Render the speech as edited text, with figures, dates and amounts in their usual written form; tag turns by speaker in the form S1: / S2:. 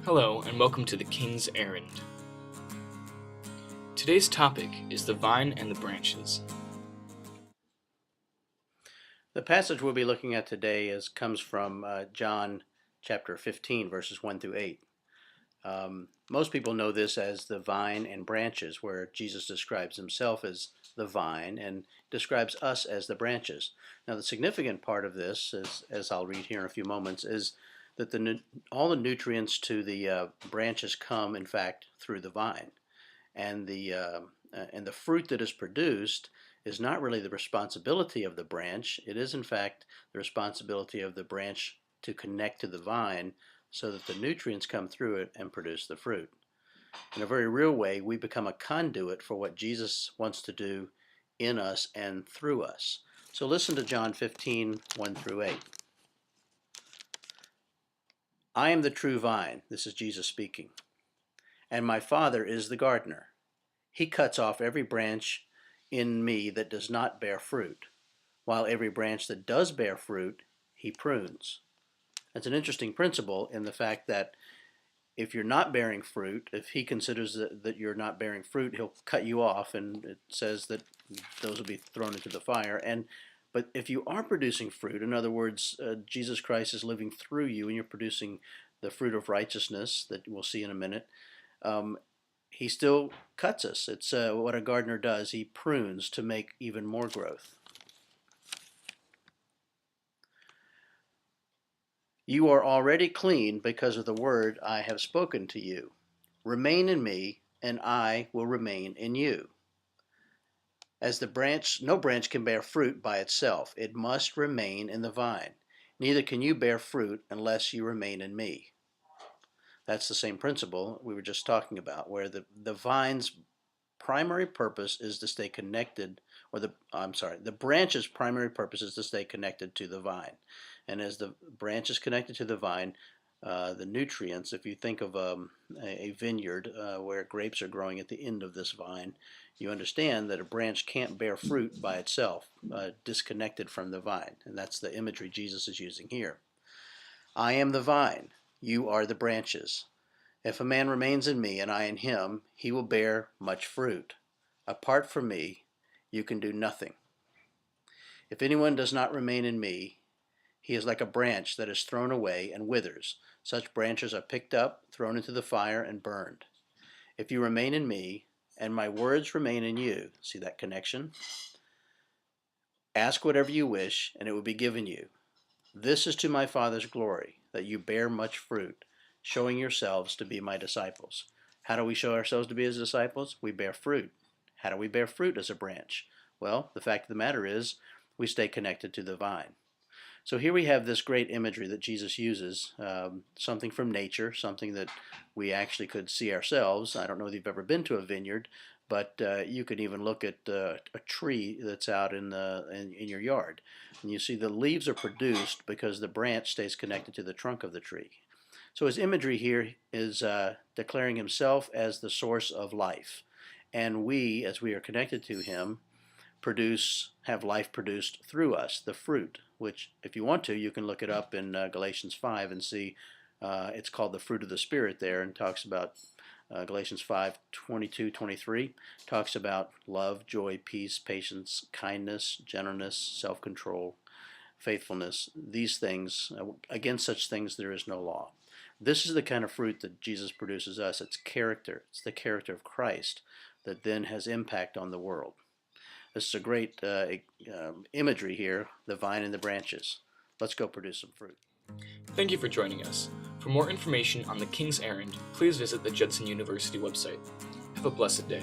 S1: Hello, and welcome to the King's Errand. Today's topic is the vine and the branches.
S2: The passage we'll be looking at today comes from John chapter 15, verses 1 through 8. Most people know this as the vine and branches, where Jesus describes himself as the vine and describes us as the branches. Now, the significant part of this, as I'll read here in a few moments, is that all the nutrients to the branches come, in fact, through the vine. And the fruit that is produced is not really the responsibility of the branch. It is, in fact, the responsibility of the branch to connect to the vine so that the nutrients come through it and produce the fruit. In a very real way, we become a conduit for what Jesus wants to do in us and through us. So listen to John 15, 1 through 8. I am the true vine, this is Jesus speaking, and my Father is the gardener. He cuts off every branch in me that does not bear fruit, while every branch that does bear fruit, he prunes. That's an interesting principle in the fact that if you're not bearing fruit, if he considers that you're not bearing fruit, he'll cut you off, and it says that those will be thrown into the fire. But if you are producing fruit, in other words, Jesus Christ is living through you and you're producing the fruit of righteousness that we'll see in a minute, he still cuts us. It's what a gardener does. He prunes to make even more growth. You are already clean because of the word I have spoken to you. Remain in me, and I will remain in you. As no branch can bear fruit by itself. It must remain in the vine. Neither can you bear fruit unless you remain in me. That's the same principle we were just talking about, where the vine's primary purpose is to stay connected, the branch's primary purpose is to stay connected to the vine. And as the branch is connected to the vine, the nutrients, if you think of a vineyard where grapes are growing at the end of this vine, you understand that a branch can't bear fruit by itself, disconnected from the vine. And that's the imagery Jesus is using here. I am the vine, you are the branches. If a man remains in me and I in him, he will bear much fruit. Apart from me, you can do nothing. If anyone does not remain in me, he is like a branch that is thrown away and withers. Such branches are picked up, thrown into the fire, and burned. If you remain in me, and my words remain in you, see that connection? Ask whatever you wish, and it will be given you. This is to my Father's glory, that you bear much fruit, showing yourselves to be my disciples. How do we show ourselves to be his disciples? We bear fruit. How do we bear fruit as a branch? Well, the fact of the matter is, we stay connected to the vine. So here we have this great imagery that Jesus uses, something from nature, something that we actually could see ourselves. I don't know if you've ever been to a vineyard, but you could even look at a tree that's out in your yard. And you see the leaves are produced because the branch stays connected to the trunk of the tree. So his imagery here is declaring himself as the source of life. And we, as we are connected to him, have life produced through us, the fruit, which, if you want to, you can look it up in Galatians 5 and see it's called the fruit of the Spirit there, and talks about Galatians 5, 22, 23, talks about love, joy, peace, patience, kindness, gentleness, self-control, faithfulness. These things, against such things there is no law. This is the kind of fruit that Jesus produces us. It's character. It's the character of Christ that then has impact on the world. This is a great imagery here, the vine and the branches. Let's go produce some fruit.
S1: Thank you for joining us. For more information on the King's Errand, please visit the Judson University website. Have a blessed day.